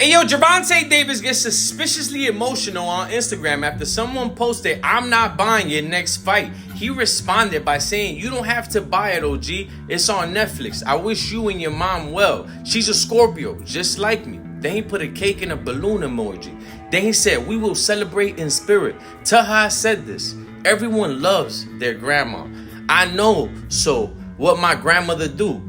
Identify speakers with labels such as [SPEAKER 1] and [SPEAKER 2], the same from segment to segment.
[SPEAKER 1] Hey yo, Gervontadavis gets suspiciously emotional on Instagram after someone posted, "I'm not buying your next fight." He responded by saying, "You don't have to buy it, OG. It's on Netflix. I wish you and your mom well. She's a Scorpio, just like me." Then he put a cake and a balloon emoji. Then he said, "We will celebrate in spirit." Tell her I said this. Everyone loves their grandma. I know, so what my grandmother do?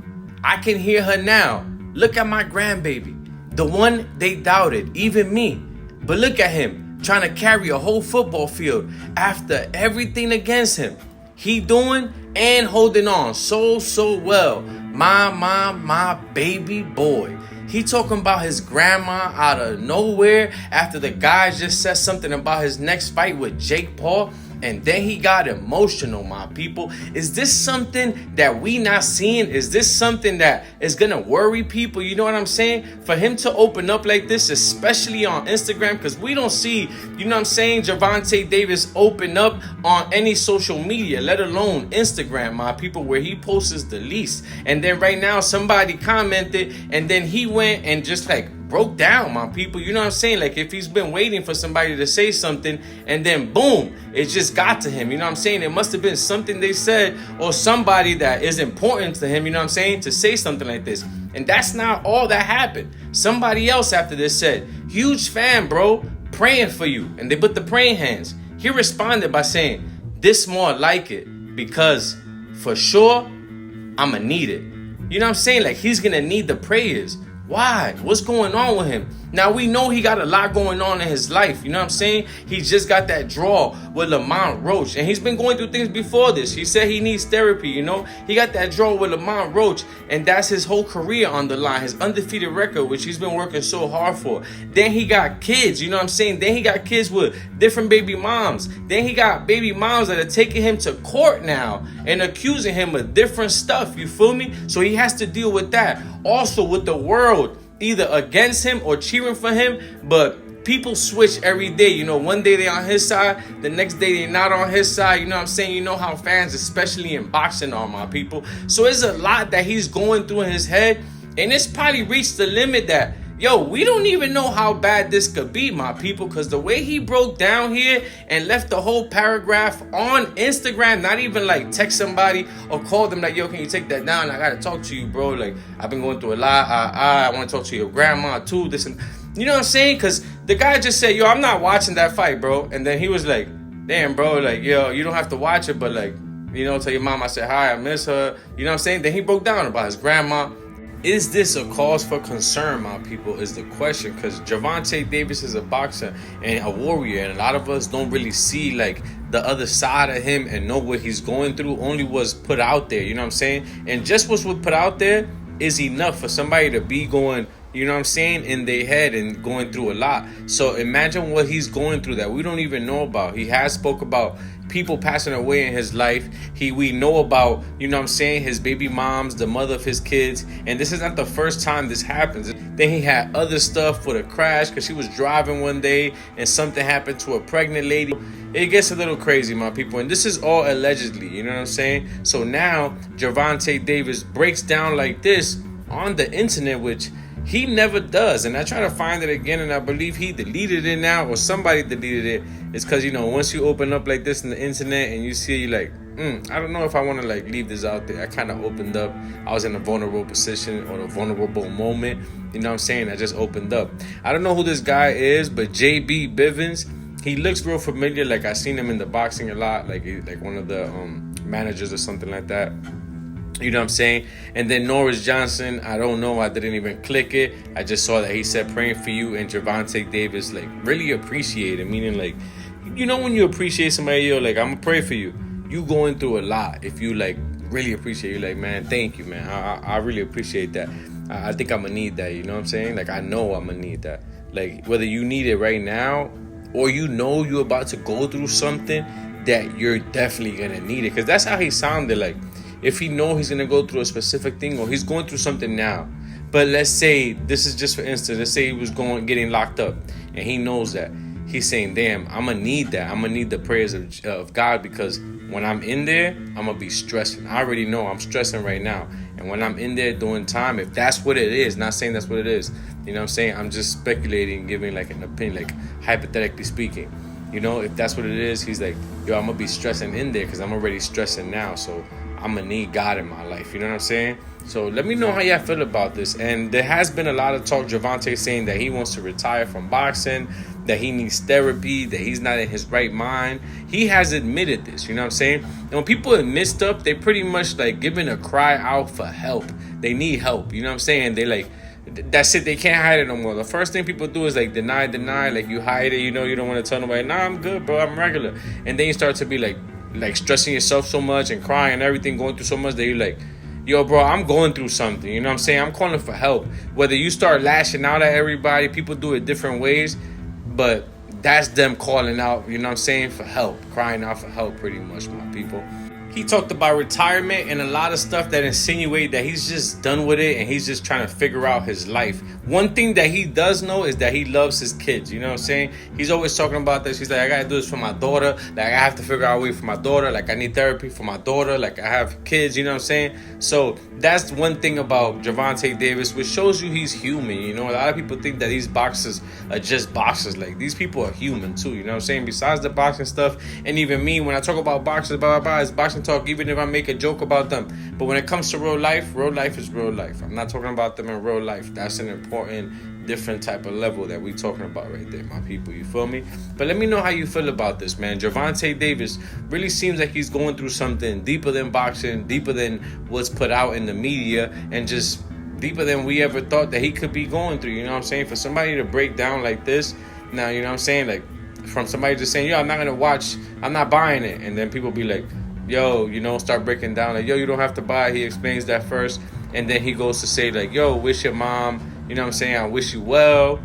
[SPEAKER 1] I can hear her now. Look at my grandbaby. The one they doubted, even me. But look at him, trying to carry a whole football field after everything against him. He doing and holding on so well. My baby boy. He talking about his grandma out of nowhere after the guy just said something about his next fight with Jake Paul. And then he got emotional, my people. Is this something that we not seeing? Is this something that is going to worry people? You know what I'm saying? For him to open up like this, especially on Instagram, because we don't see, you know what I'm saying, Gervontadavis open up on any social media, let alone Instagram, my people, where he posts the least. And then right now, somebody commented, and then he went and just like broke down, my people. You know what I'm saying? Like if he's been waiting for somebody to say something and then boom, it just got to him. You know what I'm saying? It must have been something they said or somebody that is important to him, you know what I'm saying, to say something like this. And that's not all that happened. Somebody else after this said, "Huge fan, bro, praying for you." And they put the praying hands. He responded by saying, "This more like it because for sure, I'ma need it." You know what I'm saying? Like he's gonna need the prayers. Why? What's going on with him? Now, we know he got a lot going on in his life. You know what I'm saying? He just got that draw with Lamont Roach. And he's been going through things before this. He said he needs therapy, you know? He got that draw with Lamont Roach. And that's his whole career on the line. His undefeated record, which he's been working so hard for. Then he got kids, you know what I'm saying? Then he got kids with different baby moms. Then he got baby moms that are taking him to court now and accusing him of different stuff. You feel me? So he has to deal with that. Also with the world either against him or cheering for him, but people switch every day. You know, one day they on his side, the next day they not on his side. You know what I'm saying? You know how fans, especially in boxing, are, my people. So it's a lot that he's going through in his head, and it's probably reached the limit that, yo, we don't even know how bad this could be, my people, because the way he broke down here and left the whole paragraph on Instagram, not even like text somebody or call them like, "Yo, can you take that down? I gotta talk to you, bro. Like, I've been going through a lot. I want to talk to your grandma too. This and," you know what I'm saying? Because the guy just said, "Yo, I'm not watching that fight, bro." And then he was like, "Damn, bro, like, yo, you don't have to watch it, but like, you know, tell your mom I said hi, I miss her." You know what I'm saying? Then he broke down about his grandma. Is this a cause for concern, my people, is the question, because Gervontadavis is a boxer and a warrior, and a lot of us don't really see like the other side of him and know what he's going through. Only was put out there, you know what I'm saying? And just what's put out there is enough for somebody to be going, you know what I'm saying, in their head and going through a lot. So imagine what he's going through that we don't even know about. He has spoke about people passing away in his life. We know about, you know what I'm saying, his baby moms, the mother of his kids. And this is not the first time this happens. Then he had other stuff with a crash because she was driving one day and something happened to a pregnant lady. It gets a little crazy, my people. And this is all allegedly, you know what I'm saying? So now Gervontadavis breaks down like this on the internet, which he never does. And I try to find it again, and I believe he deleted it now, or somebody deleted it. It's because, you know, once you open up like this in the internet and you see like, I don't know if I want to like leave this out there. I kind of opened up. I was in a vulnerable position or a vulnerable moment. You know what I'm saying? I just opened up. I don't know who this guy is, but JB Bivens, he looks real familiar. Like I seen him in the boxing a lot, like one of the managers or something like that. You know what I'm saying? And then Norris Johnson, I don't know. I didn't even click it. I just saw that he said praying for you, and Gervontadavis like really appreciate it. Meaning like, you know, when you appreciate somebody, you're like, I'm gonna pray for you. You going through a lot. If you like really appreciate, you like, man, thank you, man. I really appreciate that. I think I'm gonna need that. You know what I'm saying? Like I know I'm gonna need that. Like whether you need it right now or you know you're about to go through something that you're definitely gonna need it. Because that's how he sounded like. If he know he's going to go through a specific thing or he's going through something now. But let's say, this is just for instance, let's say he was getting locked up and he knows that. He's saying, damn, I'm going to need that. I'm going to need the prayers of God, because when I'm in there, I'm going to be stressing. I already know I'm stressing right now. And when I'm in there doing time, if that's what it is, not saying that's what it is, you know what I'm saying? I'm just speculating, giving like an opinion, like hypothetically speaking. You know, if that's what it is, he's like, yo, I'm going to be stressing in there because I'm already stressing now. So I'm going to need God in my life. You know what I'm saying? So let me know how y'all feel about this. And there has been a lot of talk, Gervonta saying that he wants to retire from boxing, that he needs therapy, that he's not in his right mind. He has admitted this, you know what I'm saying? And when people admit stuff, they pretty much like giving a cry out for help. They need help, you know what I'm saying? They like, that's it, they can't hide it no more. The first thing people do is like deny, like you hide it, you know, you don't want to tell nobody, nah, I'm good, bro, I'm regular. And then you start to be like stressing yourself so much and crying and everything, going through so much that you're like, yo, bro, I'm going through something, you know what I'm saying? I'm calling for help. Whether you start lashing out at everybody, people do it different ways, but that's them calling out, you know what I'm saying, for help, crying out for help pretty much, my people. He talked about retirement and a lot of stuff that insinuate that he's just done with it and he's just trying to figure out his life. One thing that he does know is that he loves his kids, you know what I'm saying? He's always talking about this. He's like, I got to do this for my daughter. Like, I have to figure out a way for my daughter. Like, I need therapy for my daughter. Like, I have kids, you know what I'm saying? So that's one thing about Gervontadavis, which shows you he's human, you know? A lot of people think that these boxers are just boxers. Like, these people are human too, you know what I'm saying? Besides the boxing stuff, and even me, when I talk about boxers, it's boxing talk, even if I make a joke about them. But when it comes to real life is real life. I'm not talking about them in real life. That's an important, different type of level that we talking about right there, my people. You feel me? But let me know how you feel about this, man. Gervontadavis really seems like he's going through something deeper than boxing, deeper than what's put out in the media, and just deeper than we ever thought that he could be going through. You know what I'm saying? For somebody to break down like this, now, you know what I'm saying? Like, from somebody just saying, yo, I'm not going to watch, I'm not buying it. And then people be like, yo, you know, start breaking down like, yo, you don't have to buy it. He explains that first, and then he goes to say like, yo, wish your mom, you know what I'm saying, I wish you well.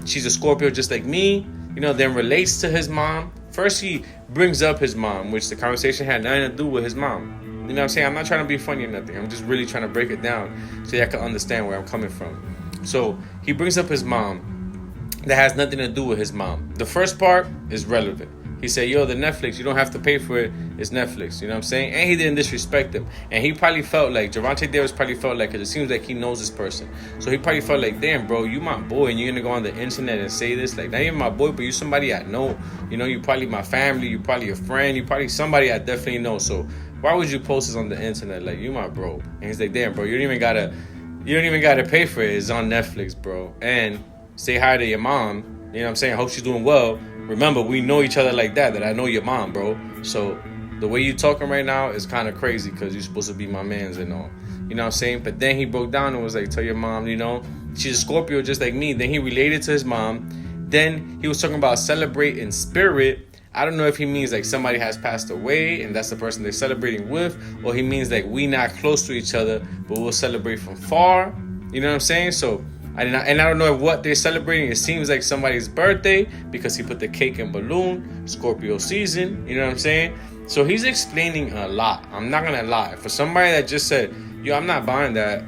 [SPEAKER 1] She's a Scorpio just like me, you know, then relates to his mom. First he brings up his mom, which the conversation had nothing to do with his mom. You know what I'm saying? I'm not trying to be funny or nothing. I'm just really trying to break it down so y'all can understand where I'm coming from. So he brings up his mom that has nothing to do with his mom. The first part is relevant. He said, yo, the Netflix, you don't have to pay for it. It's Netflix. You know what I'm saying? And he didn't disrespect him. And he probably felt like, Gervontadavis probably felt like, because it seems like he knows this person. So he probably felt like, damn, bro, you my boy, and you're going to go on the internet and say this? Like, not even my boy, but you somebody I know. You know, you probably my family. You probably a friend. You probably somebody I definitely know. So why would you post this on the internet? Like, you my bro. And he's like, damn, bro, you don't even gotta pay for it. It's on Netflix, bro. And say hi to your mom. You know what I'm saying? I hope she's doing well. Remember, we know each other like that I know your mom, bro. So the way you talking right now is kind of crazy because you're supposed to be my mans and all. You know what I'm saying? But then he broke down and was like, tell your mom, you know, she's a Scorpio just like me. Then he related to his mom. Then he was talking about celebrate in spirit. I don't know if he means like somebody has passed away and that's the person they're celebrating with, or he means like we not close to each other, but we'll celebrate from far. You know what I'm saying? So I don't know what they're celebrating. It seems like somebody's birthday because he put the cake and balloon, Scorpio season, you know what I'm saying? So he's explaining a lot. I'm not going to lie. For somebody that just said, yo, I'm not buying that,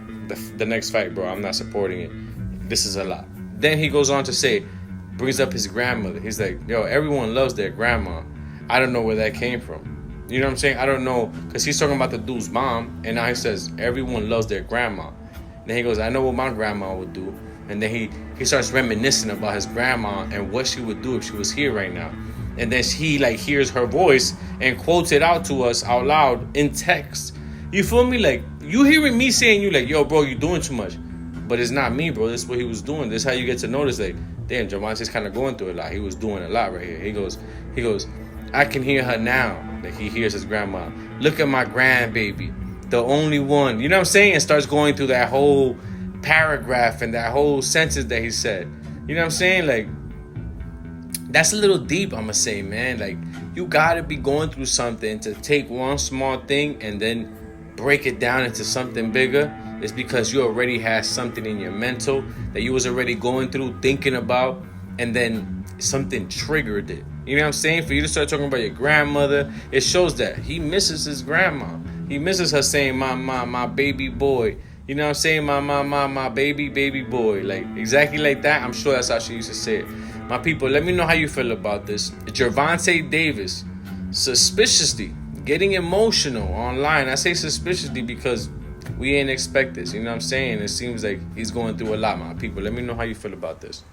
[SPEAKER 1] the next fight, bro, I'm not supporting it. This is a lot. Then he goes on to say, brings up his grandmother. He's like, yo, everyone loves their grandma. I don't know where that came from. You know what I'm saying? I don't know, because he's talking about the dude's mom, and now he says, everyone loves their grandma. Then he goes, I know what my grandma would do. And then he starts reminiscing about his grandma and what she would do if she was here right now. And then he like hears her voice and quotes it out to us out loud in text. You feel me? Like, you hearing me saying, you like, yo, bro, you doing too much. But it's not me, bro. This is what he was doing. This is how you get to notice, like, damn, Gervonta's kind of going through a lot. He was doing a lot right here. He goes, I can hear her now. Like, he hears his grandma. Look at my grandbaby. The only one, you know what I'm saying? And starts going through that whole paragraph and that whole sentence that he said. You know what I'm saying? Like, that's a little deep, I'm gonna say, man. Like, you gotta be going through something to take one small thing and then break it down into something bigger. It's because you already had something in your mental that you was already going through, thinking about, and then something triggered it. You know what I'm saying? For you to start talking about your grandmother, it shows that he misses his grandma. He misses her saying, my baby boy. You know what I'm saying? My baby boy. Like, exactly like that. I'm sure that's how she used to say it. My people, let me know how you feel about this. Gervontadavis, suspiciously getting emotional online. I say suspiciously because We ain't expect this. You know what I'm saying? It seems like he's going through a lot, my people. Let me know how you feel about this.